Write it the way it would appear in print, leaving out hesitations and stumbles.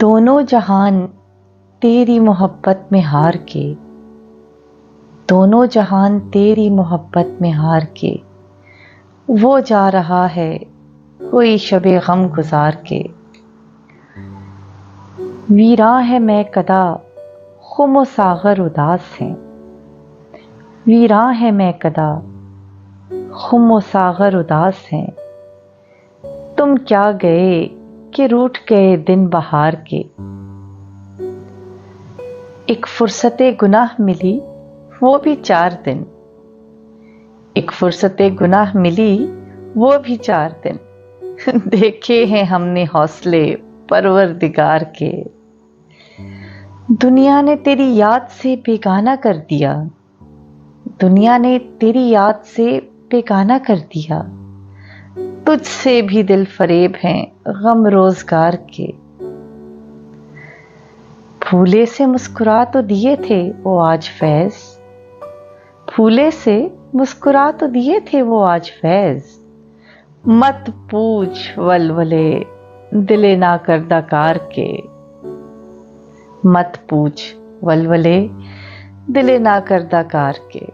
दोनों जहान तेरी मोहब्बत में हार के, दोनों जहान तेरी मोहब्बत में हार के, वो जा रहा है कोई शबे गम गुजार के। वीरां है मैं कदा खुमो सागर उदास हैं, वीरां है मैं कदा खुमो सागर उदास हैं। तुम क्या गए कि रूठ गए दिन बहार के। एक फुर्सते गुनाह मिली वो भी 4 दिन, एक फुर्सते गुनाह मिली वो भी 4 दिन। देखे हैं हमने हौसले परवरदिगार के। दुनिया ने तेरी याद से बेगाना कर दिया, दुनिया ने तेरी याद से बेगाना कर दिया। तुझसे भी दिल फरेब हैं गम रोजगार के। फूले से मुस्कुरा तो दिए थे वो आज फैज, फूले से मुस्कुरा तो दिए थे वो आज फैज। मत पूछ वलवले दिले ना करदा कार के, मत पूछ वलवले दिले ना करदा कार के।